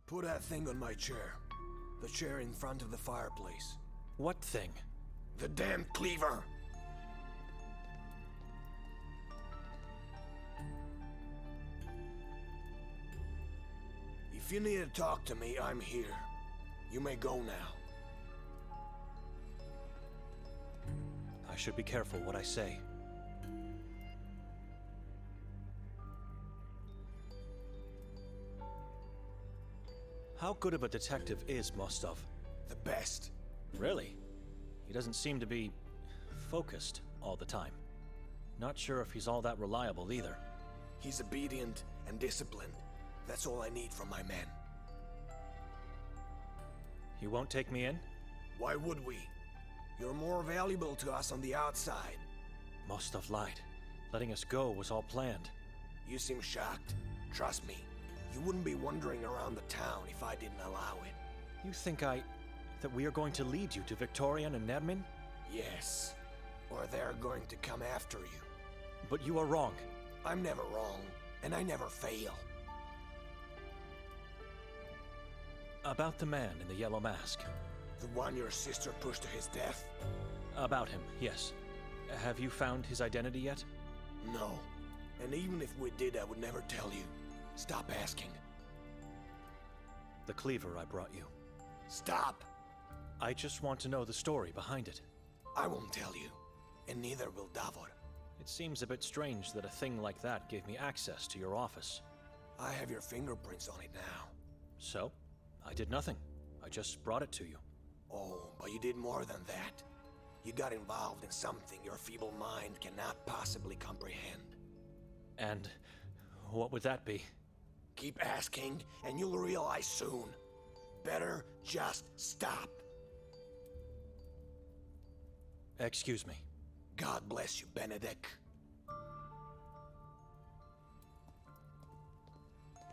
Put that thing on my chair. The chair in front of the fireplace. What thing? The damn cleaver! If you need to talk to me, I'm here. You may go now. I should be careful what I say. How good of a detective is Mostov? The best. Really? He doesn't seem to be focused all the time. Not sure if he's all that reliable either. He's obedient and disciplined. That's all I need from my men. You won't take me in? Why would we? You're more valuable to us on the outside. Mostov lied. Letting us go was all planned. You seem shocked. Trust me. You wouldn't be wandering around the town if I didn't allow it. You think that we are going to lead you to Victorian and Nermin? Yes. Or they're going to come after you. But you are wrong. I'm never wrong, and I never fail. About the man in the yellow mask. The one your sister pushed to his death? About him, yes. Have you found his identity yet? No. And even if we did, I would never tell you. Stop asking. The cleaver I brought you. Stop! I just want to know the story behind it. I won't tell you, and neither will Davor. It seems a bit strange that a thing like that gave me access to your office. I have your fingerprints on it now. So? I did nothing. I just brought it to you. Oh, but you did more than that. You got involved in something your feeble mind cannot possibly comprehend. And what would that be? Keep asking, and you'll realize soon. Better just stop. Excuse me. God bless you, Benedek.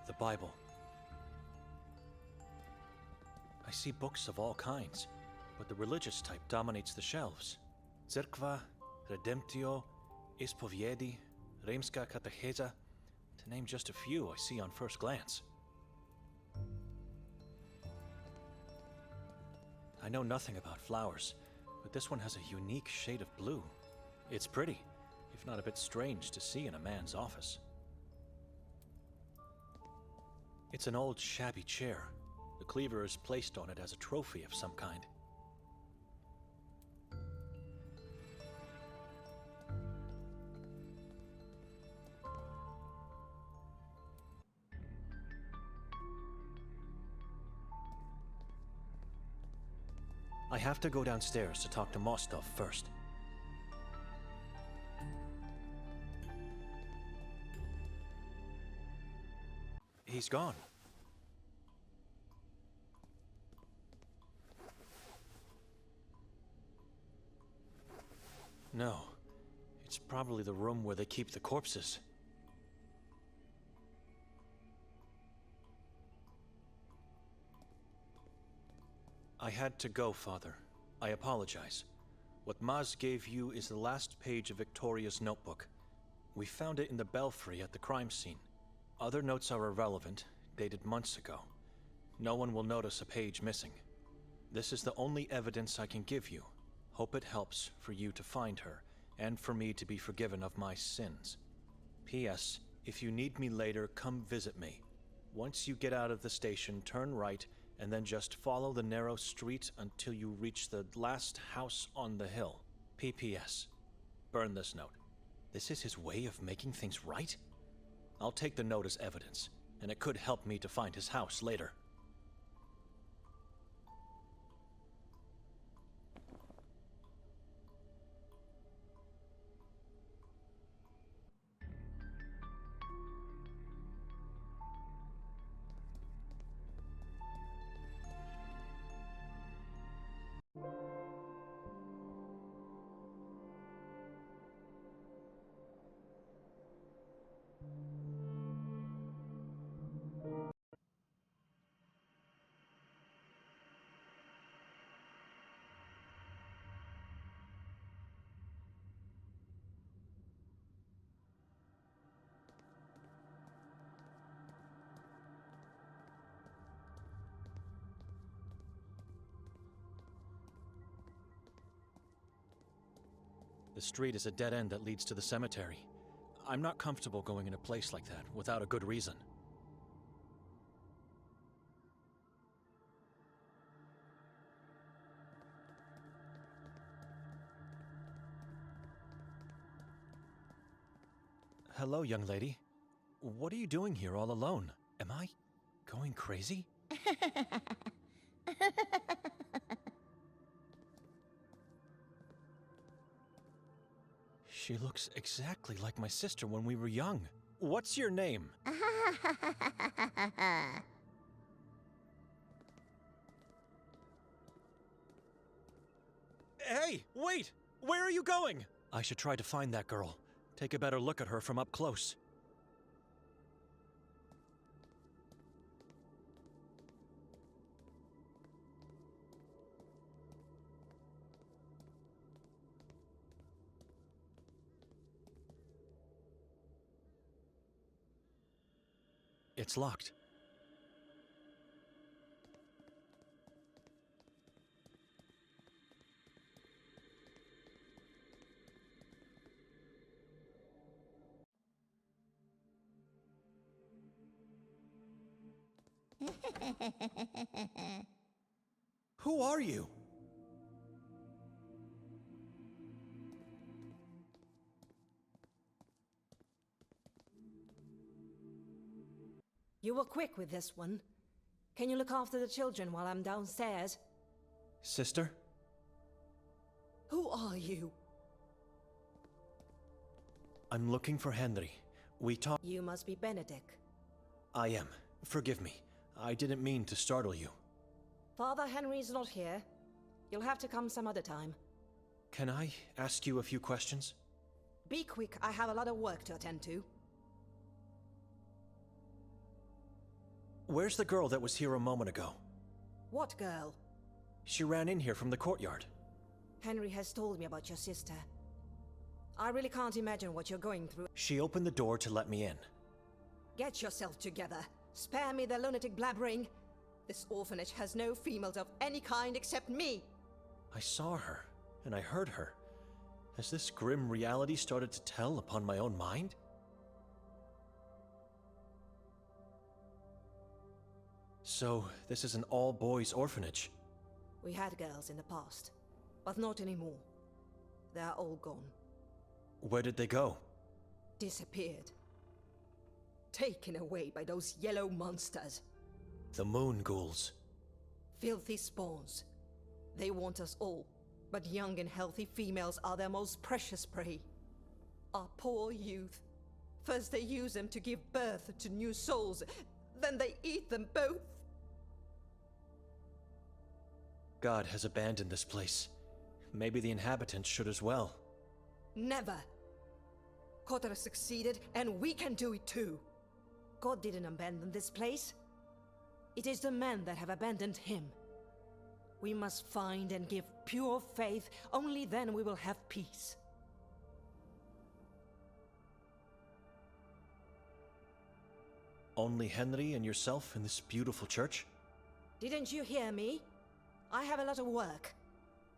The Bible. I see books of all kinds, but the religious type dominates the shelves. Cerkva, Redemptio, Ispoviedi, Rimska Katecheza, to name just a few I see on first glance. I know nothing about flowers, but this one has a unique shade of blue. It's pretty, if not a bit strange to see in a man's office. It's an old, shabby chair. The cleaver is placed on it as a trophy of some kind. I have to go downstairs to talk to Mostov first. He's gone. No, it's probably the room where they keep the corpses. I had to go, Father. I apologize. What Maz gave you is the last page of Victoria's notebook. We found it in the belfry at the crime scene. Other notes are irrelevant, dated months ago. No one will notice a page missing. This is the only evidence I can give you. Hope it helps for you to find her, and for me to be forgiven of my sins. P.S. If you need me later, come visit me. Once you get out of the station, turn right, and then just follow the narrow street until you reach the last house on the hill. P.P.S. Burn this note. This is his way of making things right? I'll take the note as evidence, and it could help me to find his house later. The street is a dead end that leads to the cemetery. I'm not comfortable going in a place like that without a good reason. Hello, young lady. What are you doing here all alone? Am I going crazy? She looks exactly like my sister when we were young. What's your name? Hey, wait! Where are you going? I should try to find that girl. Take a better look at her from up close. It's locked. Who are you? You were quick with this one. Can you look after the children while I'm downstairs? Sister? Who are you? I'm looking for Henry. We talked. You must be Benedek. I am. Forgive me. I didn't mean to startle you. Father Henry's not here. You'll have to come some other time. Can I ask you a few questions? Be quick, I have a lot of work to attend to. Where's the girl that was here a moment ago? What girl? She ran in here from the courtyard. Henry has told me about your sister. I really can't imagine what you're going through. She opened the door to let me in. Get yourself together. Spare me the lunatic blabbering. This orphanage has no females of any kind except me. I saw her, and I heard her. Has this grim reality started to tell upon my own mind? So, this is an all-boys orphanage. We had girls in the past, but not anymore. They are all gone. Where did they go? Disappeared. Taken away by those yellow monsters. The moon ghouls. Filthy spawns. They want us all, but young and healthy females are their most precious prey. Our poor youth. First they use them to give birth to new souls, then they eat them both. God has abandoned this place. Maybe the inhabitants should as well. Never. Kotar succeeded, and we can do it too. God didn't abandon this place. It is the men that have abandoned him. We must find and give pure faith, only then we will have peace. Only Henry and yourself in this beautiful church? Didn't you hear me? I have a lot of work.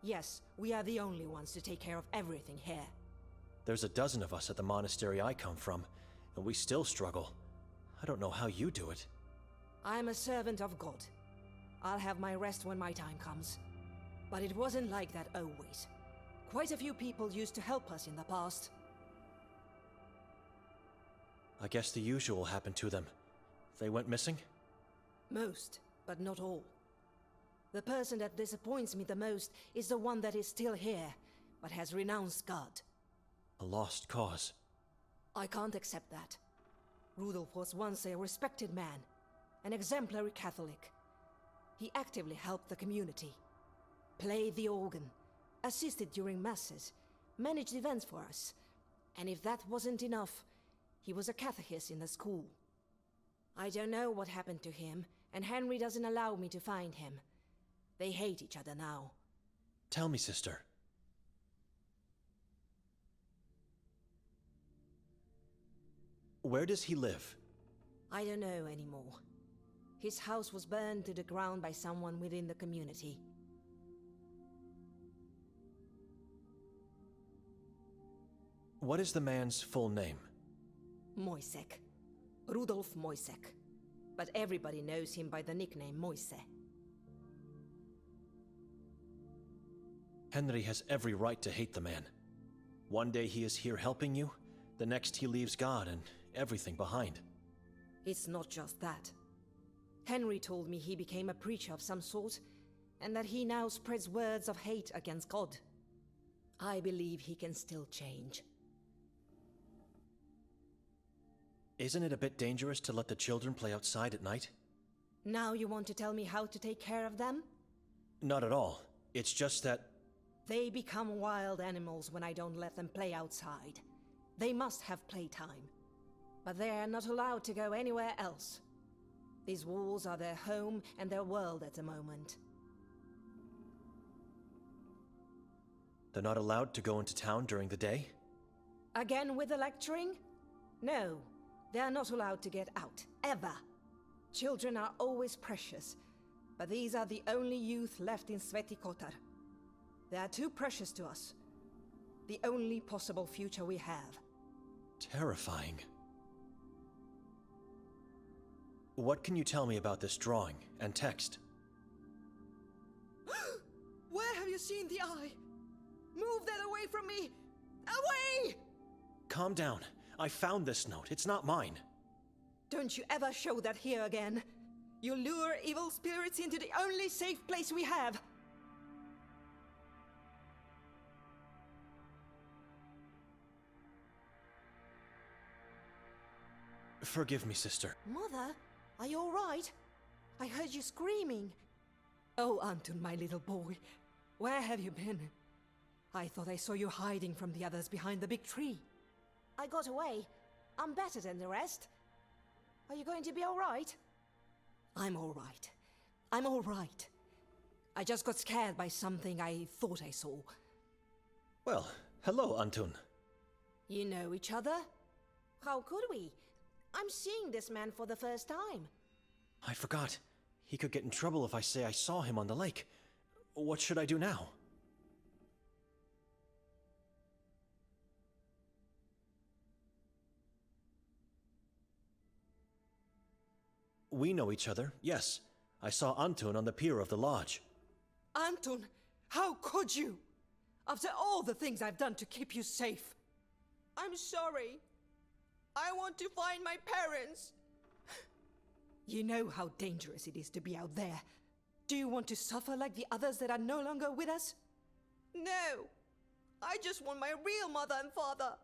Yes, we are the only ones to take care of everything here. There's a dozen of us at the monastery I come from, and we still struggle. I don't know how you do it. I'm a servant of God. I'll have my rest when my time comes. But it wasn't like that always. Quite a few people used to help us in the past. I guess the usual happened to them. They went missing? Most, but not all. The person that disappoints me the most is the one that is still here, but has renounced God. A lost cause. I can't accept that. Rudolph was once a respected man, an exemplary Catholic. He actively helped the community, played the organ, assisted during masses, managed events for us. And if that wasn't enough, he was a catechist in the school. I don't know what happened to him, and Henry doesn't allow me to find him. They hate each other now. Tell me, sister. Where does he live? I don't know anymore. His house was burned to the ground by someone within the community. What is the man's full name? Moisek. Rudolf Moisek. But everybody knows him by the nickname Moise. Henry has every right to hate the man. One day he is here helping you, the next he leaves God and everything behind. It's not just that. Henry told me he became a preacher of some sort, and that he now spreads words of hate against God. I believe he can still change. Isn't it a bit dangerous to let the children play outside at night? Now you want to tell me how to take care of them? Not at all. It's just that... They become wild animals when I don't let them play outside. They must have playtime. But they are not allowed to go anywhere else. These walls are their home and their world at the moment. They're not allowed to go into town during the day? Again with the lecturing? No, they are not allowed to get out, ever. Children are always precious, but these are the only youth left in Sveti Kotar. They are too precious to us. The only possible future we have. Terrifying. What can you tell me about this drawing and text? Where have you seen the eye? Move that away from me! Away! Calm down. I found this note. It's not mine. Don't you ever show that here again. You lure evil spirits into the only safe place we have. Forgive me, sister. Mother, are you all right? I heard you screaming. Oh, Anton, my little boy. Where have you been? I thought I saw you hiding from the others behind the big tree. I got away. I'm better than the rest. Are you going to be all right? I'm all right. I'm all right. I just got scared by something I thought I saw. Well, hello, Anton. You know each other? How could we? I'm seeing this man for the first time. I forgot. He could get in trouble if I say I saw him on the lake. What should I do now? We know each other, yes. I saw Anton on the pier of the lodge. Anton, how could you? After all the things I've done to keep you safe. I'm sorry. I want to find my parents. You know how dangerous it is to be out there. Do you want to suffer like the others that are no longer with us? No. I just want my real mother and father.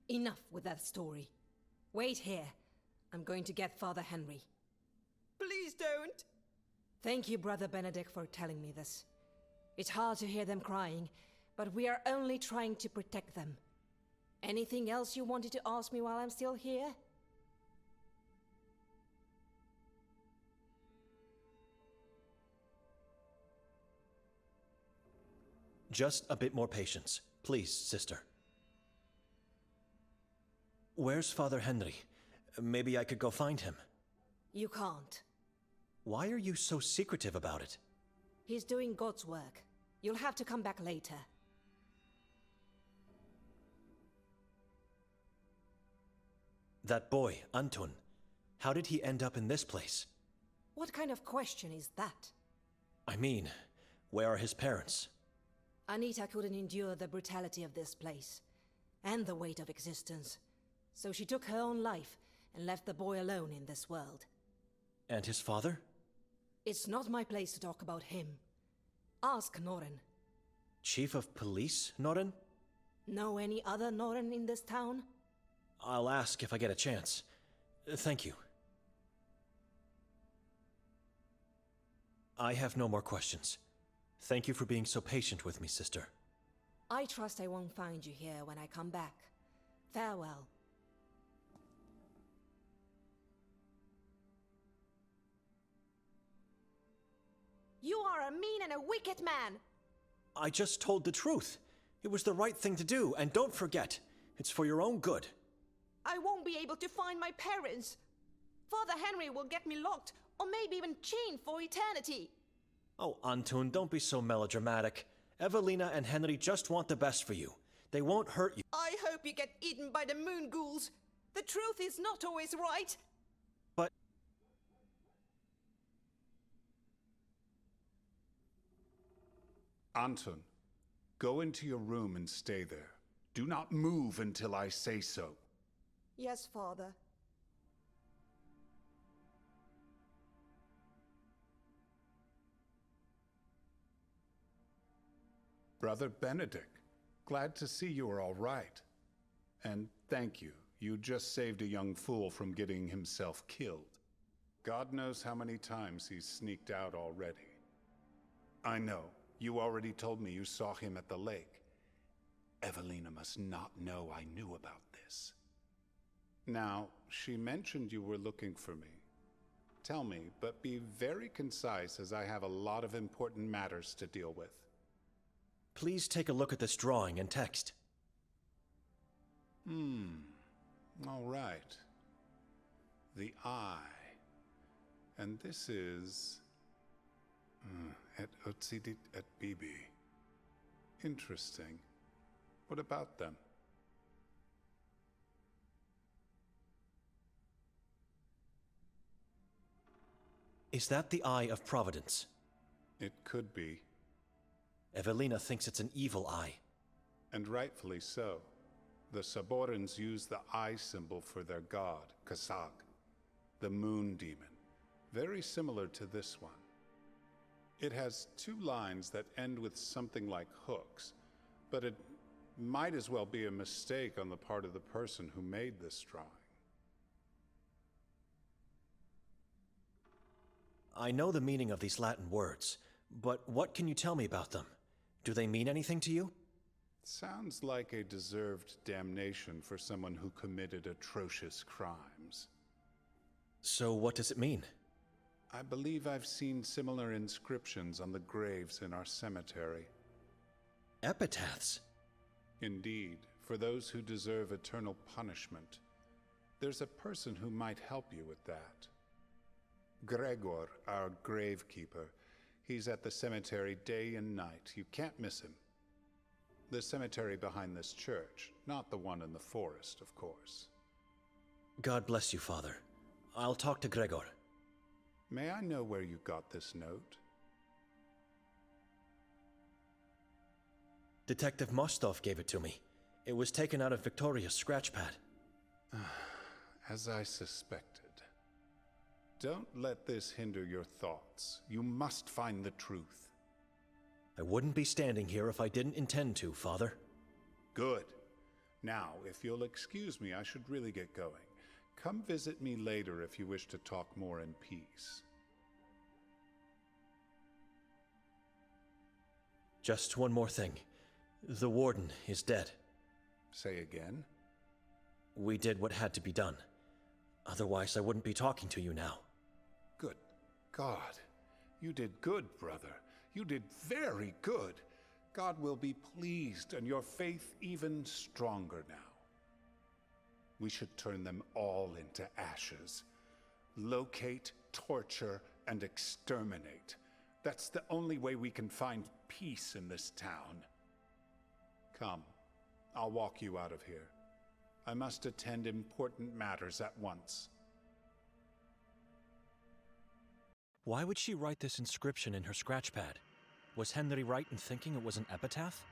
Enough with that story. Wait here. I'm going to get Father Henry. Please don't. Thank you, Brother Benedek, for telling me this. It's hard to hear them crying, but we are only trying to protect them. Anything else you wanted to ask me while I'm still here? Just a bit more patience, please, sister. Where's Father Henry? Maybe I could go find him. You can't. Why are you so secretive about it? He's doing God's work. You'll have to come back later. That boy, Anton, how did he end up in this place? What kind of question is that? I mean, where are his parents? Anita couldn't endure the brutality of this place, and the weight of existence. So she took her own life and left the boy alone in this world. And his father? It's not my place to talk about him. Ask Noren. Chief of Police, Noren? Know any other Noren in this town? I'll ask if I get a chance. Thank you. I have no more questions. Thank you for being so patient with me, sister. I trust I won't find you here when I come back. Farewell. You are a mean and a wicked man! I just told the truth. It was the right thing to do, and don't forget, it's for your own good. I won't be able to find my parents. Father Henry will get me locked, or maybe even chained for eternity. Oh, Anton, don't be so melodramatic. Evelina and Henry just want the best for you. They won't hurt you. I hope you get eaten by the moon ghouls. The truth is not always right. But... Anton, go into your room and stay there. Do not move until I say so. Yes, Father. Brother Benedek, glad to see you are all right. And thank you. You just saved a young fool from getting himself killed. God knows how many times he's sneaked out already. I know. You already told me you saw him at the lake. Evelina must not know I knew about this. Now, she mentioned you were looking for me. Tell me, but be very concise as I have a lot of important matters to deal with. Please take a look at this drawing and text. All right. The eye. And this is... et Otsidit et Bibi. Interesting. What about them? Is that the Eye of Providence? It could be. Evelina thinks it's an evil eye. And rightfully so. The Saborans use the eye symbol for their god, Kasag, the moon demon. Very similar to this one. It has two lines that end with something like hooks, but it might as well be a mistake on the part of the person who made this drawing. I know the meaning of these Latin words, but what can you tell me about them? Do they mean anything to you? Sounds like a deserved damnation for someone who committed atrocious crimes. So what does it mean? I believe I've seen similar inscriptions on the graves in our cemetery. Epitaphs? Indeed, for those who deserve eternal punishment. There's a person who might help you with that. Gregor, our gravekeeper. He's at the cemetery day and night. You can't miss him. The cemetery behind this church, not the one in the forest, of course. God bless you, Father. I'll talk to Gregor. May I know where you got this note? Detective Mostov gave it to me. It was taken out of Victoria's scratch pad. As I suspected. Don't let this hinder your thoughts. You must find the truth. I wouldn't be standing here if I didn't intend to, Father. Good. Now, if you'll excuse me, I should really get going. Come visit me later if you wish to talk more in peace. Just one more thing. The warden is dead. Say again? We did what had to be done. Otherwise, I wouldn't be talking to you now. Good God. You did good, brother. You did very good. God will be pleased, and your faith even stronger now. We should turn them all into ashes. Locate, torture, and exterminate. That's the only way we can find peace in this town. Come, I'll walk you out of here. I must attend important matters at once. Why would she write this inscription in her scratch pad? Was Henry right in thinking it was an epitaph?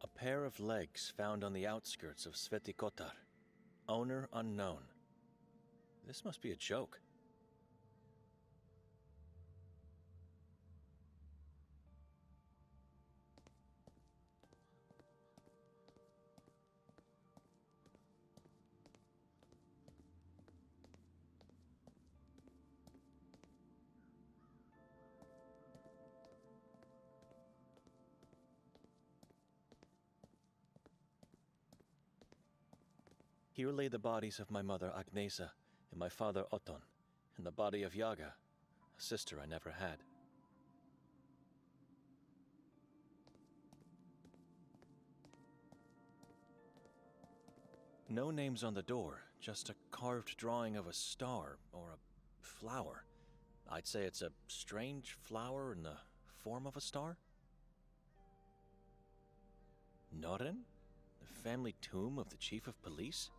A pair of legs found on the outskirts of Kotar. Owner unknown. This must be a joke. Here lay the bodies of my mother Agnesa and my father Oton, and the body of Yaga, a sister I never had. No names on the door, just a carved drawing of a star or a flower. I'd say it's a strange flower in the form of a star. Noren? The family tomb of the chief of police?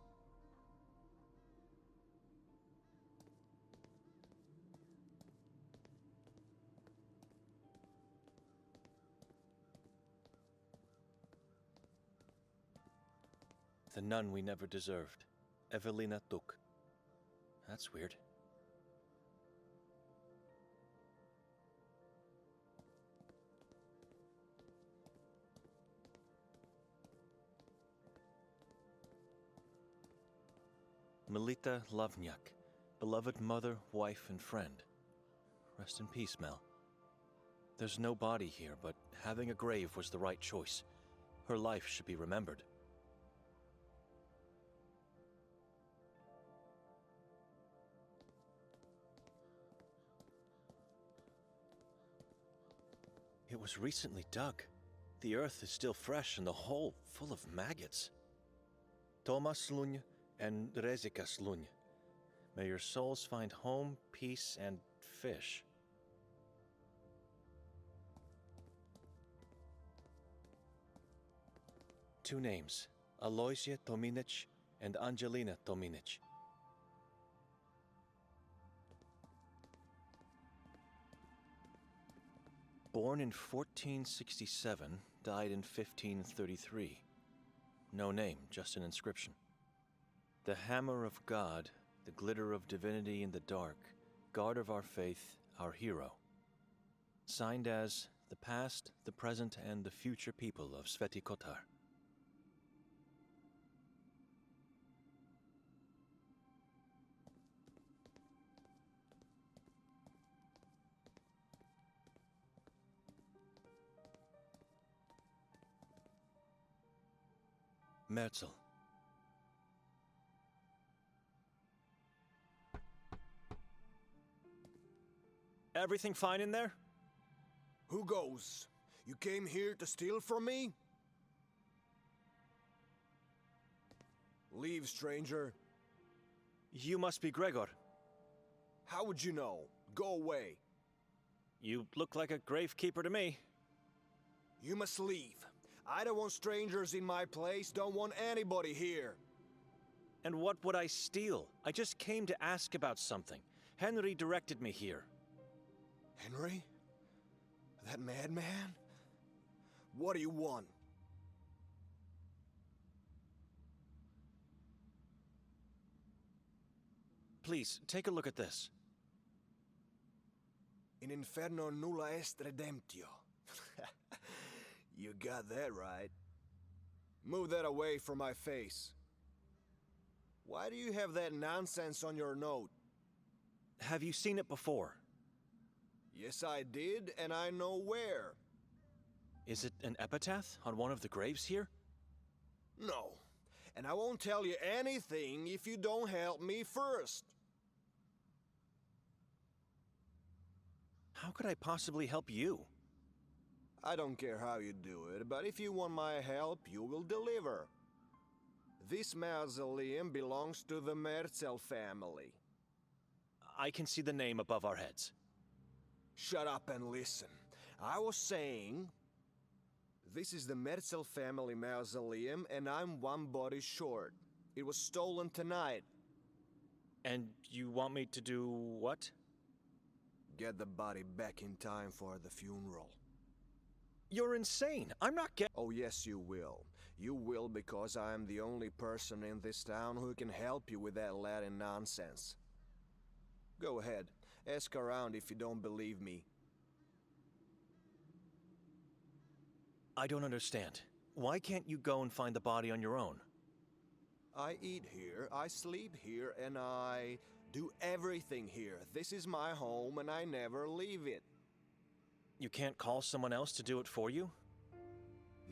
The nun we never deserved, Evelina Tuk. That's weird. Melita Lavnyak, beloved mother, wife, and friend. Rest in peace, Mel. There's no body here, but having a grave was the right choice. Her life should be remembered. It was recently dug. The earth is still fresh and the hole full of maggots. Thomas Lunj and Rezikas Lunj. May your souls find home, peace, and fish. Two names, Aloysia Tominic and Angelina Tominic. Born in 1467, died in 1533. No name, just an inscription. The hammer of God, the glitter of divinity in the dark, guard of our faith, our hero. Signed as the past, the present, and the future people of Sveti Kotar. Merzel. Everything fine in there? Who goes? You came here to steal from me? Leave, stranger. You must be Gregor. How would you know? Go away. You look like a gravekeeper to me. You must leave. I don't want strangers in my place, don't want anybody here. And what would I steal? I just came to ask about something. Henry directed me here. Henry? That madman? What do you want? Please, take a look at this. In inferno nulla est redemptio. You got that right. Move that away from my face. Why do you have that nonsense on your note? Have you seen it before? Yes, I did, and I know where. Is it an epitaph on one of the graves here? No, and I won't tell you anything if you don't help me first. How could I possibly help you? I don't care how you do it, but if you want my help, you will deliver. This mausoleum belongs to the Merzel family. I can see the name above our heads. Shut up and listen. I was saying, this is the Merzel family mausoleum, and I'm one body short. It was stolen tonight. And you want me to do what? Get the body back in time for the funeral. You're insane. I'm not getting... Oh, yes, you will. You will because I am the only person in this town who can help you with that Latin nonsense. Go ahead. Ask around if you don't believe me. I don't understand. Why can't you go and find the body on your own? I eat here, I sleep here, and I do everything here. This is my home, and I never leave it. You can't call someone else to do it for you?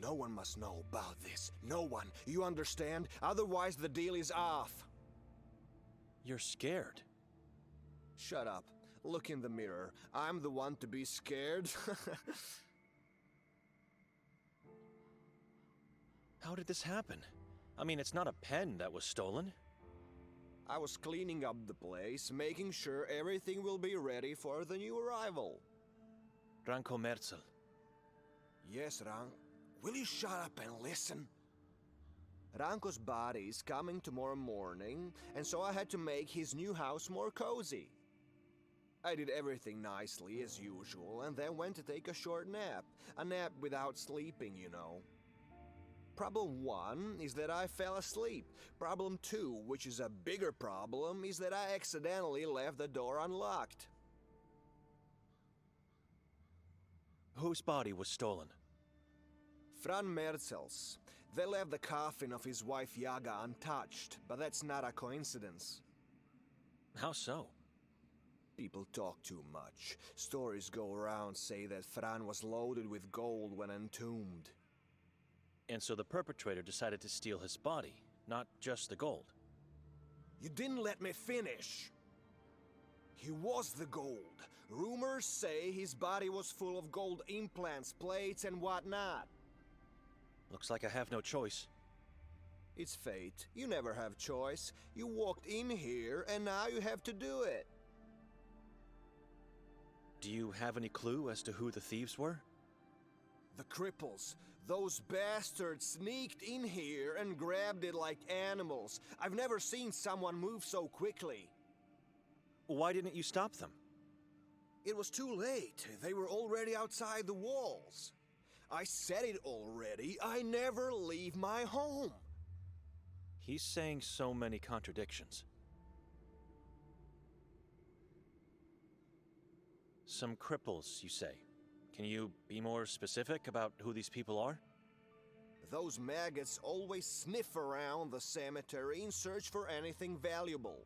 No one must know about this. No one. You understand? Otherwise the deal is off. You're scared. Shut up. Look in the mirror. I'm the one to be scared. How did this happen? I mean, it's not a pen that was stolen. I was cleaning up the place, making sure everything will be ready for the new arrival. Ranko Merzel. Yes, Rank. Will you shut up and listen? Ranko's body is coming tomorrow morning, and so I had to make his new house more cozy. I did everything nicely, as usual, and then went to take a short nap. A nap without sleeping, you know. Problem 1 is that I fell asleep. Problem 2, which is a bigger problem, is that I accidentally left the door unlocked. Whose body was stolen? Fran Merzel's. They left the coffin of his wife Yaga untouched, but that's not a coincidence. How so? People talk too much. Stories go around say that Fran was loaded with gold when entombed. And so the perpetrator decided to steal his body, not just the gold. You didn't let me finish. He was the gold. Rumors say his body was full of gold implants, plates, and whatnot. Looks like I have no choice. It's fate. You never have choice. You walked in here, and now you have to do it. Do you have any clue as to who the thieves were? The cripples. Those bastards sneaked in here and grabbed it like animals. I've never seen someone move so quickly. Why didn't you stop them? It was too late. They were already outside the walls. I said it already. I never leave my home. He's saying so many contradictions. Some cripples, you say. Can you be more specific about who these people are? Those maggots always sniff around the cemetery in search for anything valuable.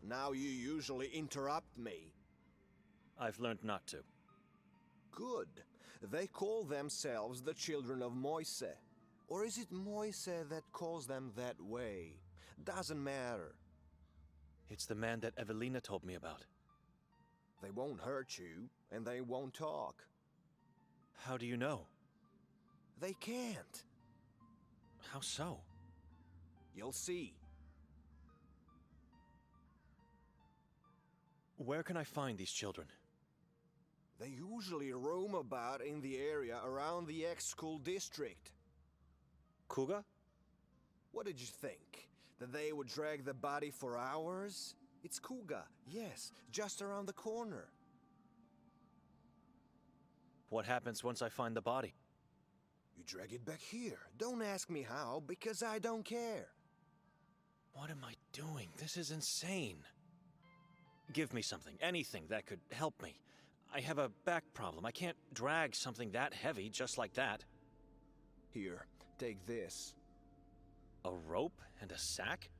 Now you usually interrupt me. I've learned not to. Good. They call themselves the children of Moise. Or is it Moise that calls them that way? Doesn't matter. It's the man that Evelina told me about. They won't hurt you, and they won't talk. How do you know? They can't. How so? You'll see. Where can I find these children? They usually roam about in the area around the ex-school district. Kuga? What did you think? That they would drag the body for hours? It's Kuga, yes, just around the corner. What happens once I find the body? You drag it back here. Don't ask me how, because I don't care. What am I doing? This is insane. Give me something, anything that could help me. I have a back problem. I can't drag something that heavy just like that. Here, take this. A rope and a sack?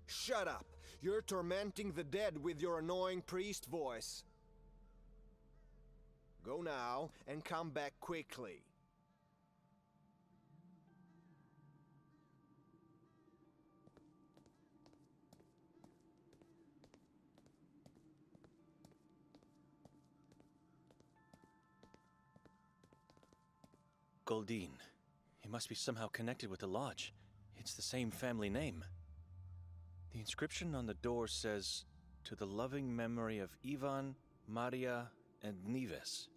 Shut up! You're tormenting the dead with your annoying priest voice. Go now and come back quickly. Goldine. He must be somehow connected with the lodge. It's the same family name. The inscription on the door says, "To the loving memory of Ivan, Maria, and Nives."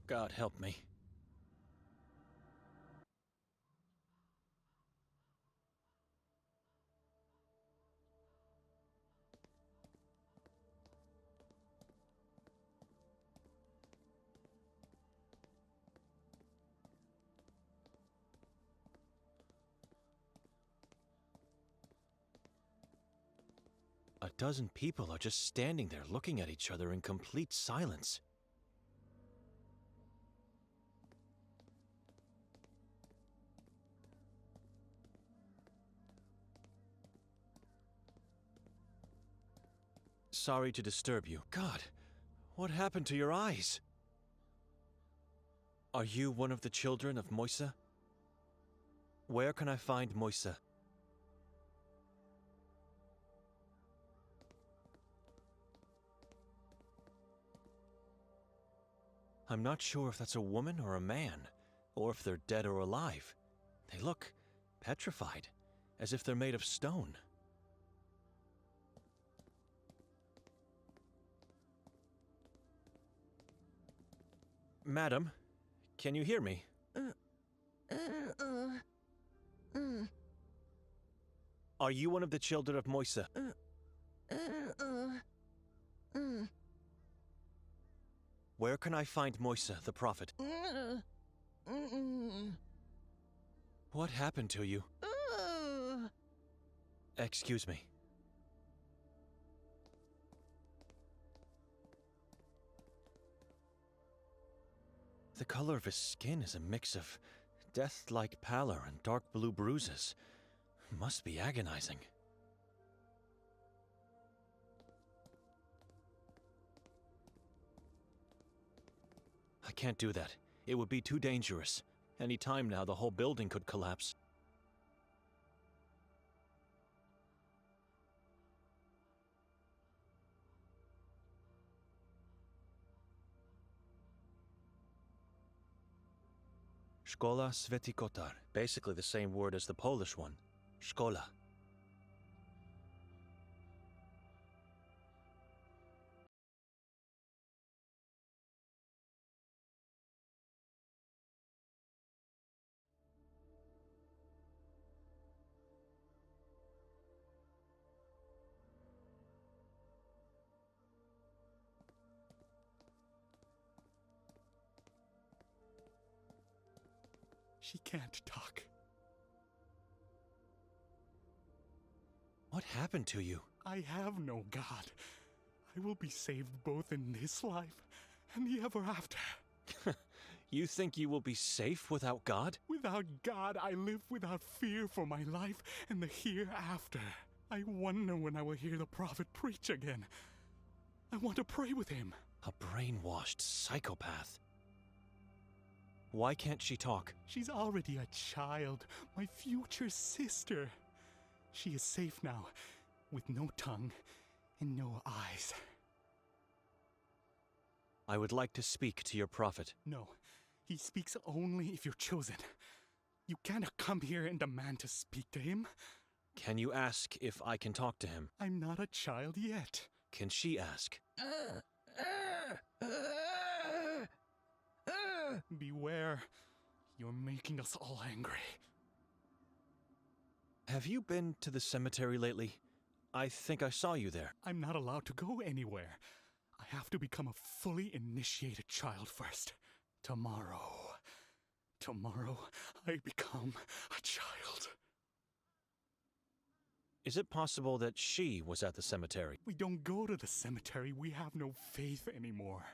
God help me. dozen people are just standing there looking at each other in complete silence. Sorry to disturb you. God, what happened to your eyes? Are you one of the children of Moisa? Where can I find Moisa? I'm not sure if that's a woman or a man, or if they're dead or alive. They look petrified, as if they're made of stone. Madam, can you hear me? Are you one of the children of Moisa? Where can I find Moisa, the prophet? What happened to you? Excuse me. The color of his skin is a mix of death-like pallor and dark blue bruises. Must be agonizing. I can't do that. It would be too dangerous. Any time now, the whole building could collapse. Szkoła Sveti Kotar. Basically the same word as the Polish one. Szkoła. She can't talk. What happened to you? I have no God. I will be saved both in this life and the ever after. You think you will be safe without God? Without God, I live without fear for my life and the hereafter. I wonder when I will hear the prophet preach again. I want to pray with him. A brainwashed psychopath. Why can't she talk? She's already a child, my future sister. She is safe now, with no tongue and no eyes. I would like to speak to your prophet. No, he speaks only if you're chosen. You cannot come here and demand to speak to him. Can you ask if I can talk to him? I'm not a child yet. Can she ask? Beware. You're making us all angry. Have you been to the cemetery lately? I think I saw you there. I'm not allowed to go anywhere. I have to become a fully initiated child first. Tomorrow, I become a child. Is it possible that she was at the cemetery? We don't go to the cemetery. We have no faith anymore.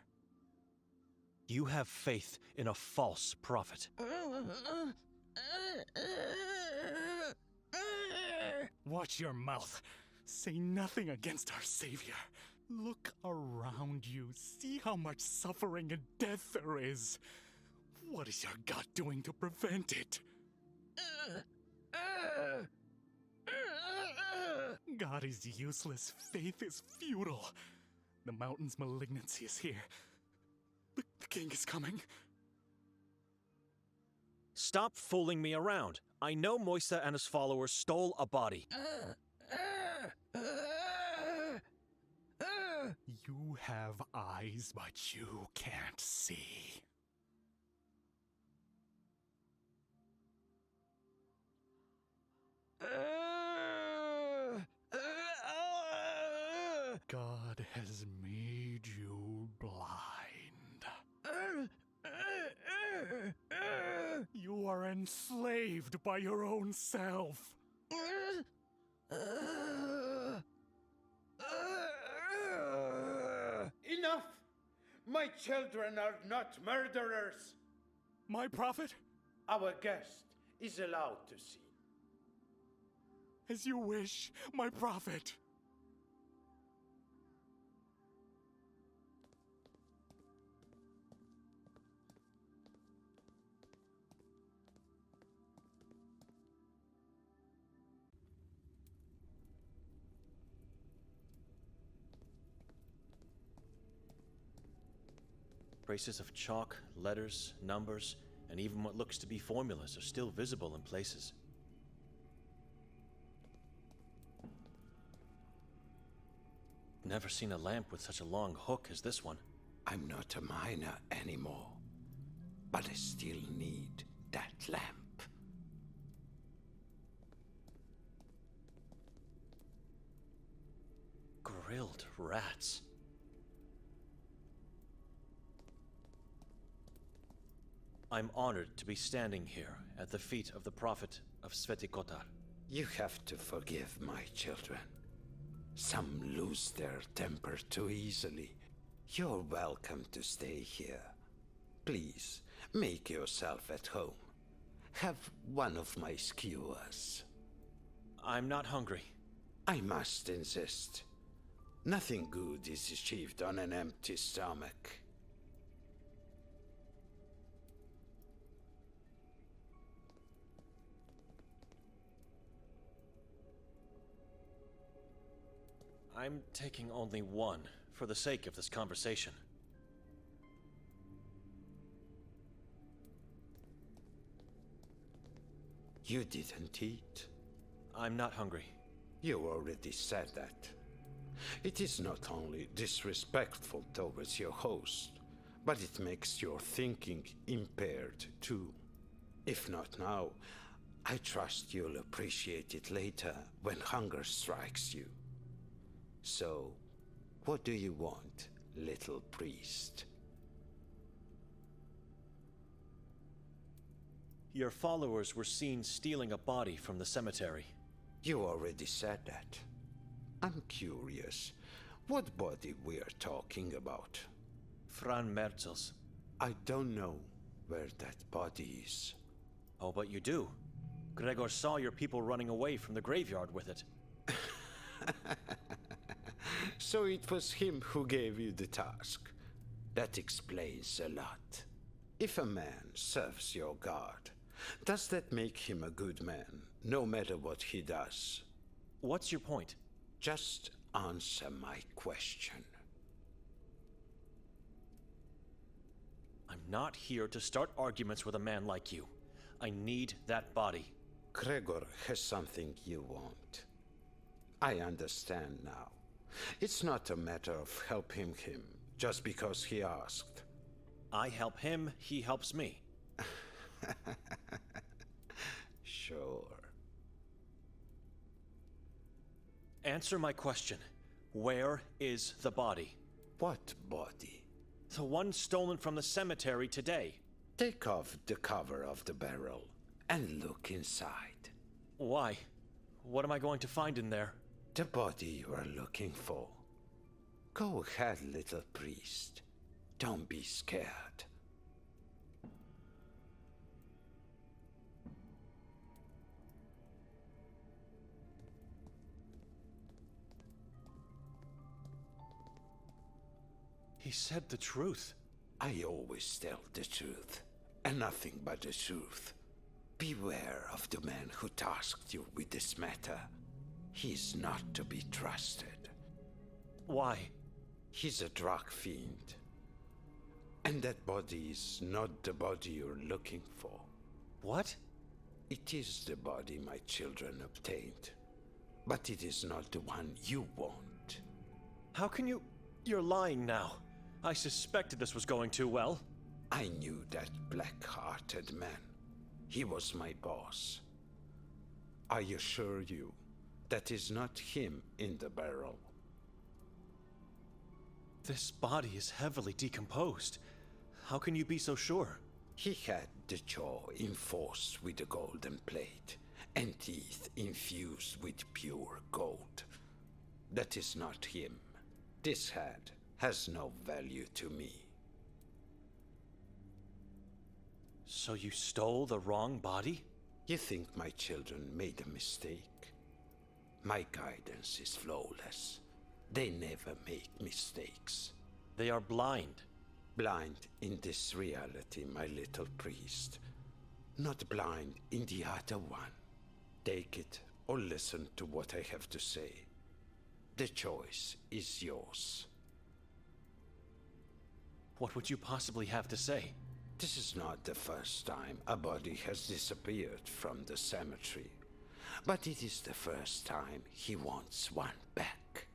You have faith in a false prophet. Watch your mouth. Say nothing against our Savior. Look around you. See how much suffering and death there is. What is your God doing to prevent it? God is useless. Faith is futile. The mountain's malignancy is here. The king is coming. Stop fooling me around. I know Moisa and his followers stole a body. You have eyes, but you can't see. God has made you blind. You are enslaved by your own self. My children are not murderers. My prophet? Our guest is allowed to see. As you wish, my prophet. Traces of chalk, letters, numbers, and even what looks to be formulas are still visible in places. Never seen a lamp with such a long hook as this one. I'm not a miner anymore, but I still need that lamp. Grilled rats. I'm honored to be standing here at the feet of the prophet of Kotar. You have to forgive my children. Some lose their temper too easily. You're welcome to stay here. Please, make yourself at home. Have one of my skewers. I'm not hungry. I must insist. Nothing good is achieved on an empty stomach. I'm taking only one, for the sake of this conversation. You didn't eat? I'm not hungry. You already said that. It is not only disrespectful towards your host, but it makes your thinking impaired too. If not now, I trust you'll appreciate it later when hunger strikes you. So, what do you want, little priest? Your followers were seen stealing a body from the cemetery. You already said that. I'm curious, what body we are talking about? Fran Merzel's. I don't know where that body is. Oh, but you do. Gregor saw your people running away from the graveyard with it. So it was him who gave you the task. That explains a lot. If a man serves your god, does that make him a good man, no matter what he does? What's your point? Just answer my question. I'm not here to start arguments with a man like you. I need that body. Gregor has something you want. I understand now. It's not a matter of helping him just because he asked. I help him, he helps me. Sure. Answer my question. Where is the body? What body? The one stolen from the cemetery today. Take off the cover of the barrel and look inside. Why? What am I going to find in there? The body you are looking for. Go ahead, little priest. Don't be scared. He said the truth. I always tell the truth, and nothing but the truth. Beware of the man who tasked you with this matter. He's not to be trusted. Why? He's a drug fiend. And that body is not the body you're looking for. What? It is the body my children obtained. But it is not the one you want. How can you... You're lying now. I suspected this was going too well. I knew that black-hearted man. He was my boss. I assure you, that is not him in the barrel. This body is heavily decomposed. How can you be so sure? He had the jaw enforced with a golden plate, and teeth infused with pure gold. That is not him. This head has no value to me. So you stole the wrong body? You think my children made a mistake? My guidance is flawless. They never make mistakes. They are blind. Blind in this reality, my little priest. Not blind in the other one. Take it or listen to what I have to say. The choice is yours. What would you possibly have to say? This is not the first time a body has disappeared from the cemetery. But it is the first time he wants one back.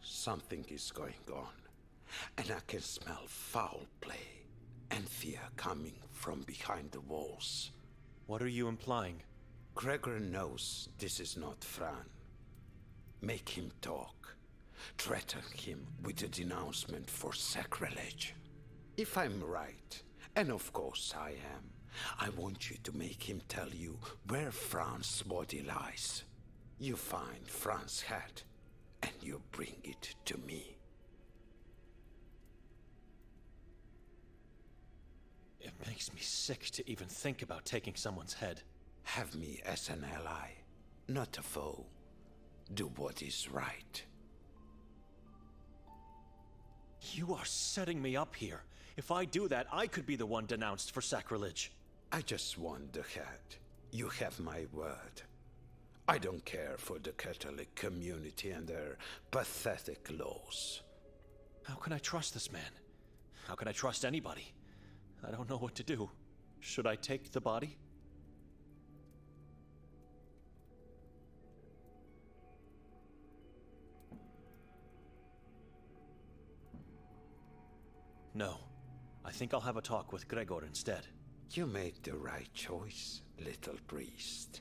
Something is going on, and I can smell foul play and fear coming from behind the walls. What are you implying? Gregor knows this is not Fran. Make him talk. Threaten him with a denouncement for sacrilege. If I'm right, and of course I am, I want you to make him tell you where Fran's body lies. You find Fran's hat, and you bring it to me. It makes me sick to even think about taking someone's head. Have me as an ally, not a foe. Do what is right. You are setting me up here. If I do that, I could be the one denounced for sacrilege. I just want the hat. You have my word. I don't care for the Catholic community and their pathetic laws. How can I trust this man? How can I trust anybody? I don't know what to do. Should I take the body? No. I think I'll have a talk with Gregor instead. You made the right choice, little priest.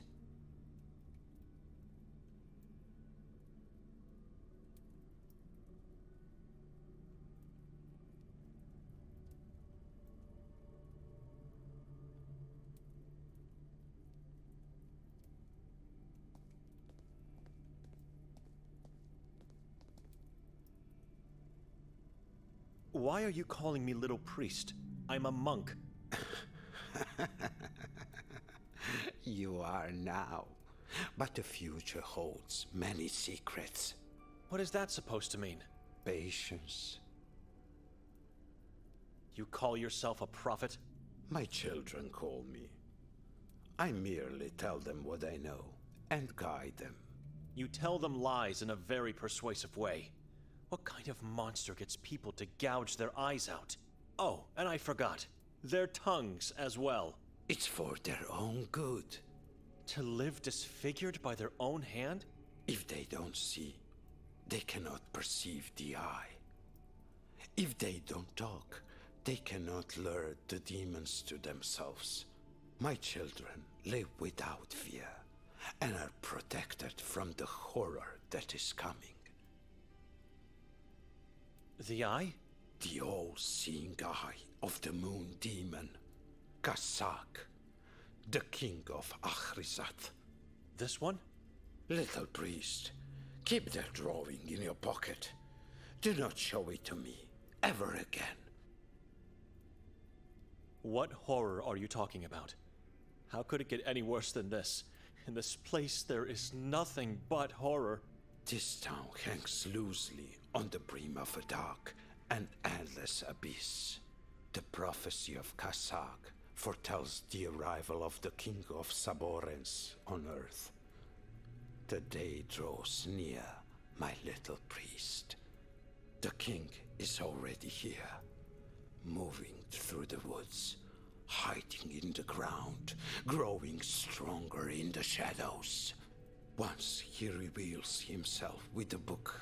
Why are you calling me little priest? I'm a monk. You are now, but the future holds many secrets. What is that supposed to mean? Patience. You call yourself a prophet? My children call me. I merely tell them what I know and guide them. You tell them lies in a very persuasive way. What kind of monster gets people to gouge their eyes out? Oh, and I forgot. Their tongues as well. It's for their own good. To live disfigured by their own hand? If they don't see, they cannot perceive the eye. If they don't talk, they cannot lure the demons to themselves. My children live without fear and are protected from the horror that is coming. The eye? The all-seeing eye of the moon demon, Kasak, the king of Achrizath. This one? Little priest, keep that drawing in your pocket. Do not show it to me, ever again. What horror are you talking about? How could it get any worse than this? In this place there is nothing but horror. This town hangs loosely on the brim of a dark and endless abyss. The prophecy of Kasak foretells the arrival of the king of Saborens on earth. The day draws near, my little priest. The king is already here, moving through the woods, hiding in the ground, growing stronger in the shadows. Once he reveals himself with the book,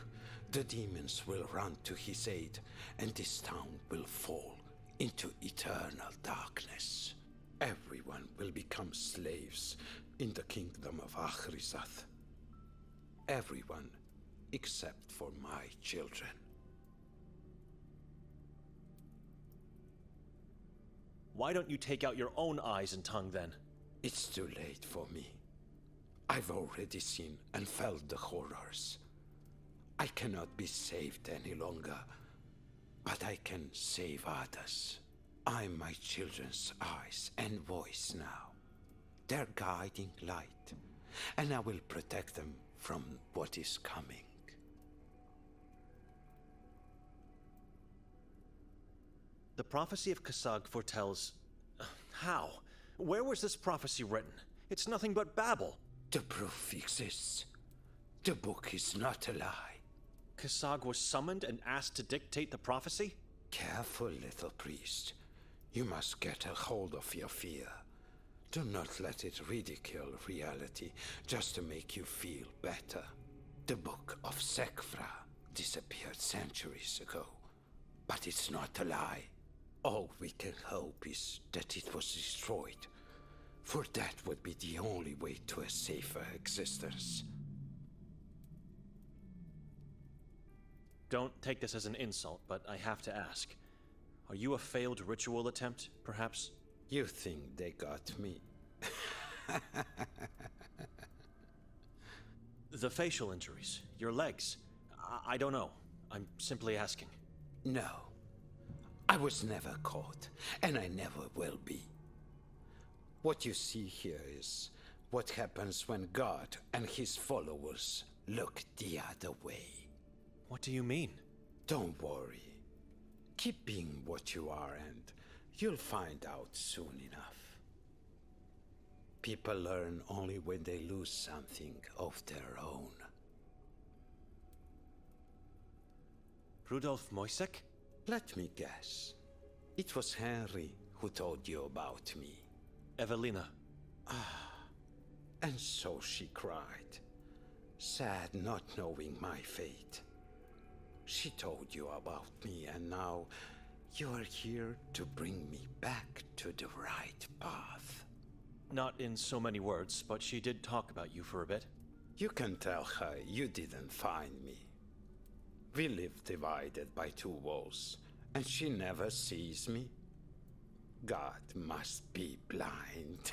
the demons will run to his aid, and this town will fall into eternal darkness. Everyone will become slaves in the kingdom of Achrizath. Everyone except for my children. Why don't you take out your own eyes and tongue then? It's too late for me. I've already seen and felt the horrors. I cannot be saved any longer, but I can save others. I'm my children's eyes and voice now, their guiding light, and I will protect them from what is coming. The prophecy of Kasag foretells... How? Where was this prophecy written? It's nothing but babble. The proof exists. The book is not a lie. Kasag was summoned and asked to dictate the prophecy? Careful, little priest. You must get a hold of your fear. Do not let it ridicule reality just to make you feel better. The book of Sekfra disappeared centuries ago, but it's not a lie. All we can hope is that it was destroyed, for that would be the only way to a safer existence. Don't take this as an insult, but I have to ask. Are you a failed ritual attempt, perhaps? You think they got me? The facial injuries, your legs. I don't know. I'm simply asking. No. I was never caught, and I never will be. What you see here is what happens when God and his followers look the other way. What do you mean? Don't worry. Keep being what you are, and you'll find out soon enough. People learn only when they lose something of their own. Rudolf Moisek? Let me guess. It was Henry who told you about me. Evelina. And so she cried, sad not knowing my fate. She told you about me, and now you are here to bring me back to the right path. Not in so many words, but she did talk about you for a bit. You can tell her you didn't find me. We live divided by two walls, and she never sees me. God must be blind.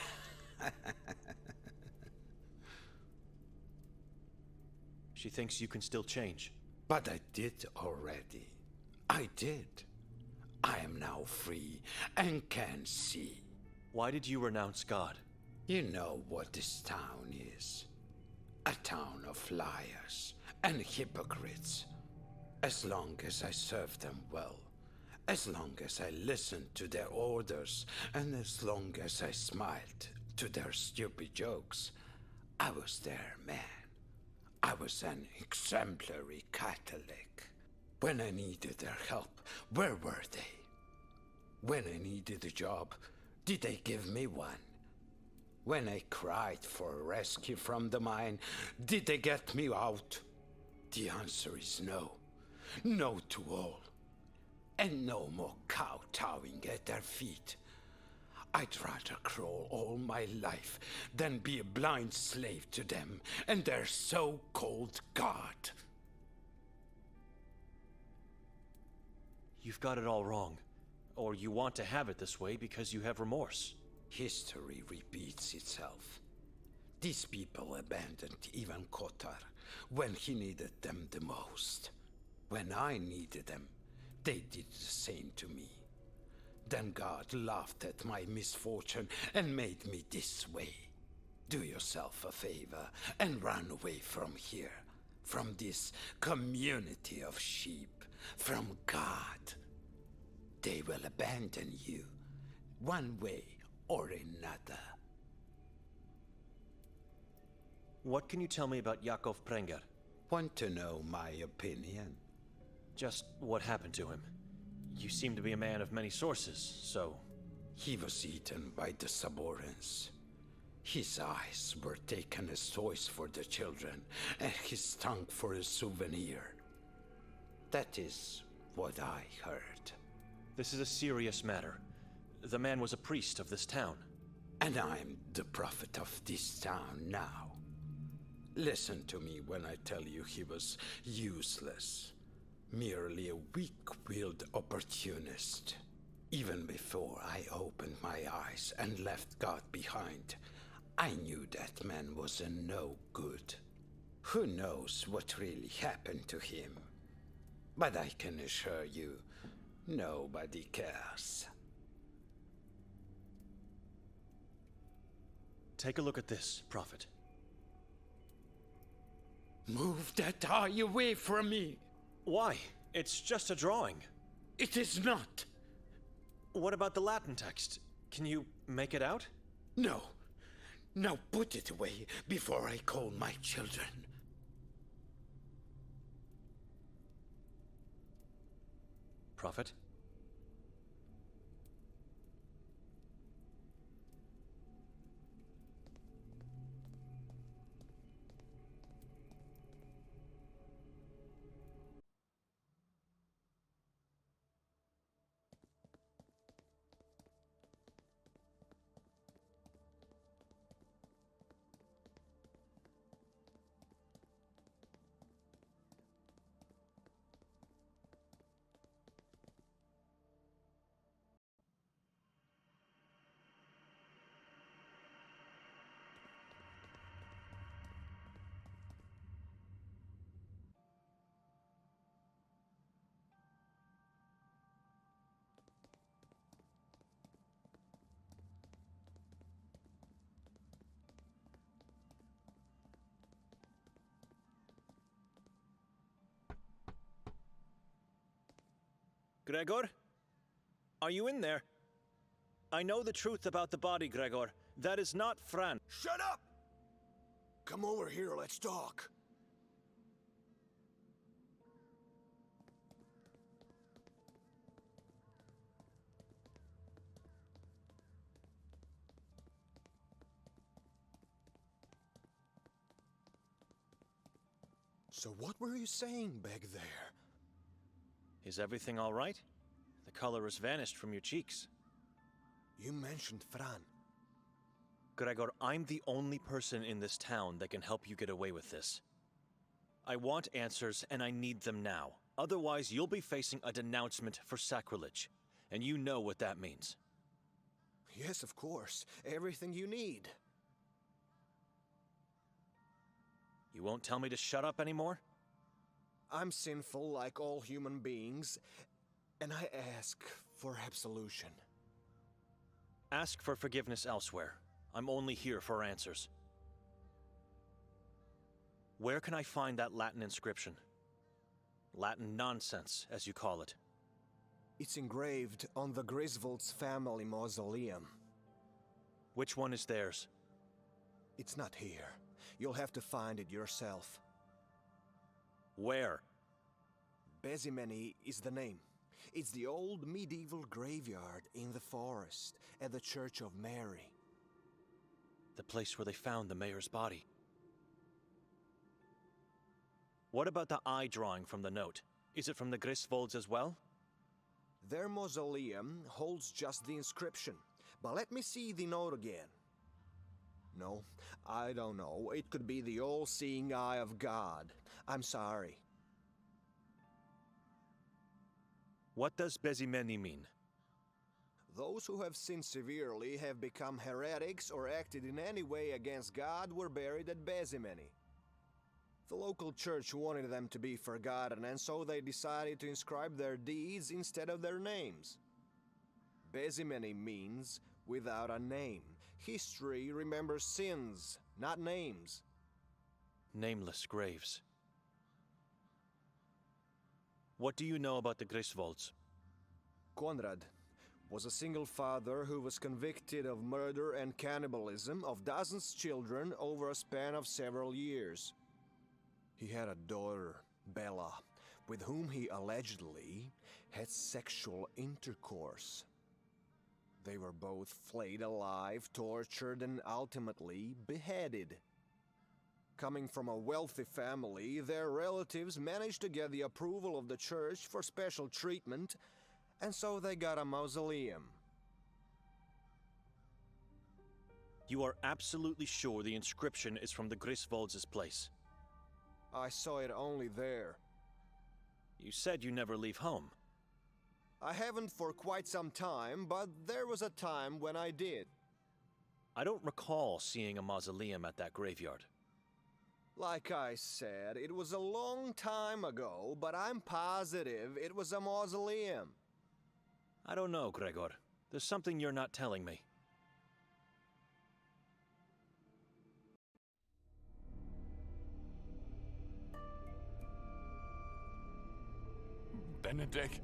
She thinks you can still change. But I did already. I did. I am now free and can see. Why did you renounce God? You know what this town is. A town of liars and hypocrites. As long as I served them well, as long as I listened to their orders, and as long as I smiled to their stupid jokes, I was their man. I was an exemplary Catholic. When I needed their help, where were they? When I needed a job, did they give me one? When I cried for a rescue from the mine, did they get me out? The answer is no. No to all. And no more kowtowing at their feet. I'd rather crawl all my life than be a blind slave to them and their so-called God. You've got it all wrong. Or you want to have it this way because you have remorse. History repeats itself. These people abandoned even Kotar when he needed them the most. When I needed them, they did the same to me. Then God laughed at my misfortune and made me this way. Do yourself a favor and run away from here, from this community of sheep, from God. They will abandon you, one way or another. What can you tell me about Yakov Prenger? Want to know my opinion? Just what happened to him. You seem to be a man of many sources, so... He was eaten by the Saborans. His eyes were taken as toys for the children, and his tongue for a souvenir. That is what I heard. This is a serious matter. The man was a priest of this town. And I'm the prophet of this town now. Listen to me when I tell you he was useless. Merely a weak-willed opportunist. Even before I opened my eyes and left God behind, I knew that man was a no good. Who knows what really happened to him? But I can assure you, nobody cares. Take a look at this, Prophet. Move that eye away from me! Why? It's just a drawing. It is not! What about the Latin text? Can you make it out? No. Now put it away before I call my children. Prophet? Gregor? Are you in there? I know the truth about the body, Gregor. That is not Fran. Shut up! Come over here, let's talk. So what were you saying back there? Is everything all right? The color has vanished from your cheeks. You mentioned Fran. Gregor, I'm the only person in this town that can help you get away with this. I want answers, and I need them now. Otherwise, you'll be facing a denouncement for sacrilege. And you know what that means. Yes, of course. Everything you need. You won't tell me to shut up anymore? I'm sinful like all human beings, and I ask for absolution. Ask for forgiveness elsewhere. I'm only here for answers. Where can I find that Latin inscription? Latin nonsense, as you call it. It's engraved on the Griswold's family mausoleum. Which one is theirs? It's not here. You'll have to find it yourself. Where? Bezimeni is the name. It's the old medieval graveyard in the forest at the Church of Mary. The place where they found the mayor's body. What about the eye drawing from the note? Is it from the Griswolds as well? Their mausoleum holds just the inscription, but let me see the note again. No, I don't know. It could be the all-seeing eye of God. I'm sorry. What does Bezimeni mean? Those who have sinned severely, have become heretics, or acted in any way against God were buried at Bezimeni. The local church wanted them to be forgotten, and so they decided to inscribe their deeds instead of their names. Bezimeni means without a name. History remembers sins, not names. Nameless graves. What do you know about the Griswolds? Konrad was a single father who was convicted of murder and cannibalism of dozens of children over a span of several years. He had a daughter, Bella, with whom he allegedly had sexual intercourse. They were both flayed alive, tortured, and ultimately beheaded. Coming from a wealthy family, their relatives managed to get the approval of the church for special treatment, and so they got a mausoleum. You are absolutely sure the inscription is from the Griswolds' place? I saw it only there. You said you never leave home. I haven't for quite some time, but there was a time when I did. I don't recall seeing a mausoleum at that graveyard. Like I said, it was a long time ago, but I'm positive it was a mausoleum. I don't know, Gregor. There's something you're not telling me. Benedek?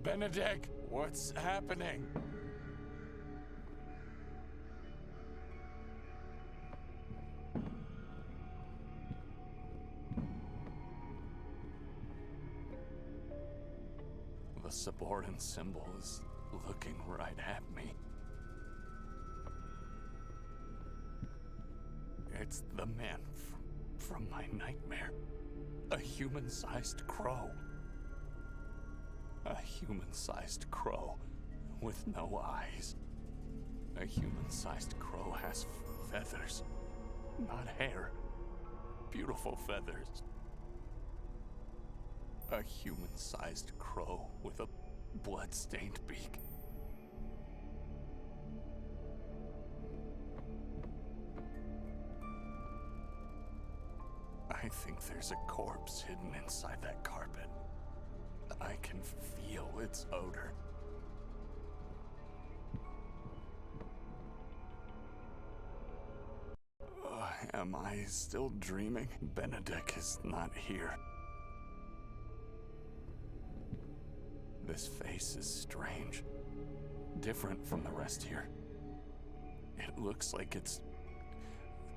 Benedek, what's happening? The subordinate symbol is looking right at me. It's the man from my nightmare. A human-sized crow. A human-sized crow with no eyes. A human-sized crow has feathers, not hair. Beautiful feathers. A human-sized crow with a blood-stained beak. I think there's a corpse hidden inside that carpet. I can feel its odor. Am I still dreaming? Benedek is not here. This face is strange. Different from the rest here. It looks like it's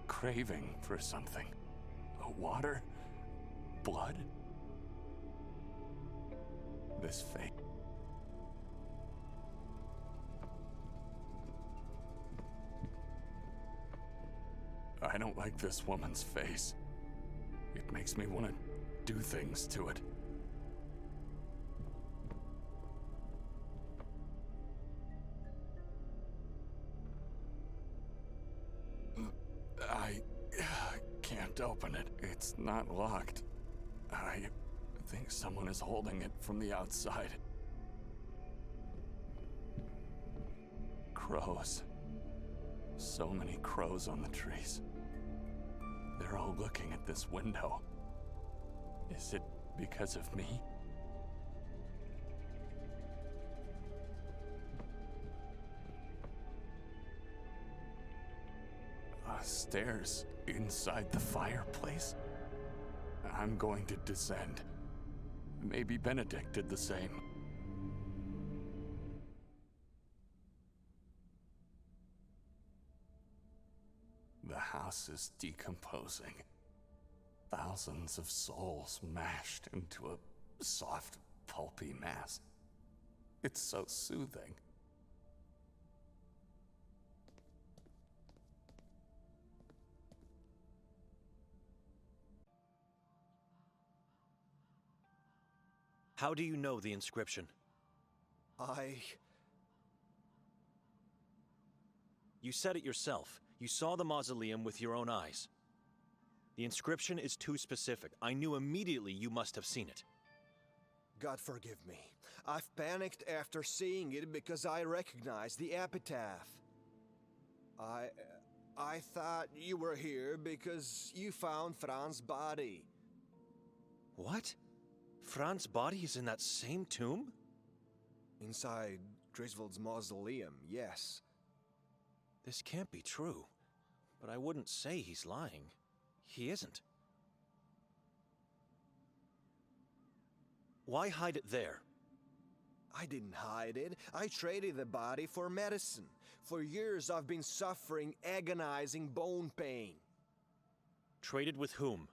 craving for something. Water? Blood? This face. I don't like this woman's face. It makes me want to do things to it. I can't open it. It's not locked. I think someone is holding it from the outside. Crows. So many crows on the trees. They're all looking at this window. Is it because of me? Stairs inside the fireplace? I'm going to descend. Maybe Benedek did the same. The house is decomposing. Thousands of souls mashed into a soft, pulpy mass. It's so soothing. How do you know the inscription? You said it yourself. You saw the mausoleum with your own eyes. The inscription is too specific. I knew immediately you must have seen it. God forgive me. I've panicked after seeing it because I recognized the epitaph. I thought you were here because you found Fran's body. What? Fran's body is in that same tomb? Inside Griswold's mausoleum, yes. This can't be true. But I wouldn't say he's lying. He isn't. Why hide it there? I didn't hide it. I traded the body for medicine. For years I've been suffering agonizing bone pain. Traded with whom?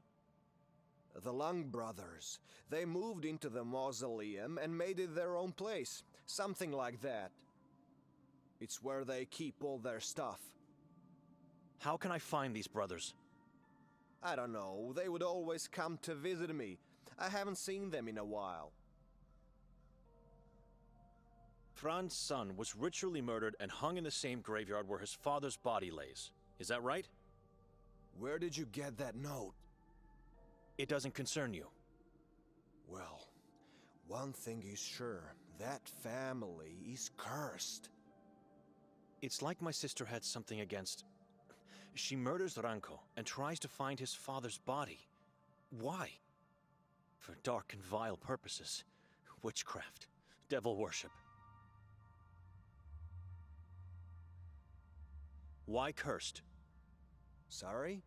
The Lung brothers. They moved into the mausoleum and made it their own place. Something like that. It's where they keep all their stuff. How can I find these brothers? I don't know. They would always come to visit me. I haven't seen them in a while. Fran's son was ritually murdered and hung in the same graveyard where his father's body lays. Is that right? Where did you get that note? It doesn't concern you. Well, one thing is sure. That family is cursed. It's like my sister had something against... She murders Ranko and tries to find his father's body. Why? For dark and vile purposes. Witchcraft. Devil worship. Why cursed? Sorry?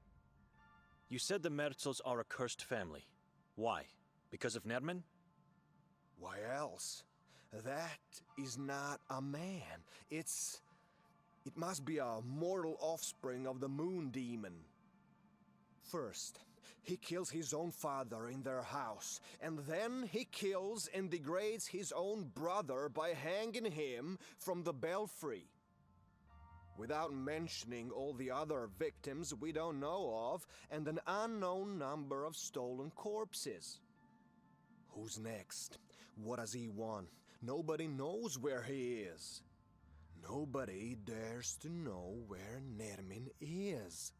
You said the Merzels are a cursed family. Why? Because of Nerman? Why else? That is not a man. It must be a mortal offspring of the moon demon. First, he kills his own father in their house, and then he kills and degrades his own brother by hanging him from the belfry. Without mentioning all the other victims we don't know of, and an unknown number of stolen corpses. Who's next? What does he want? Nobody knows where he is. Nobody dares to know where Nermin is.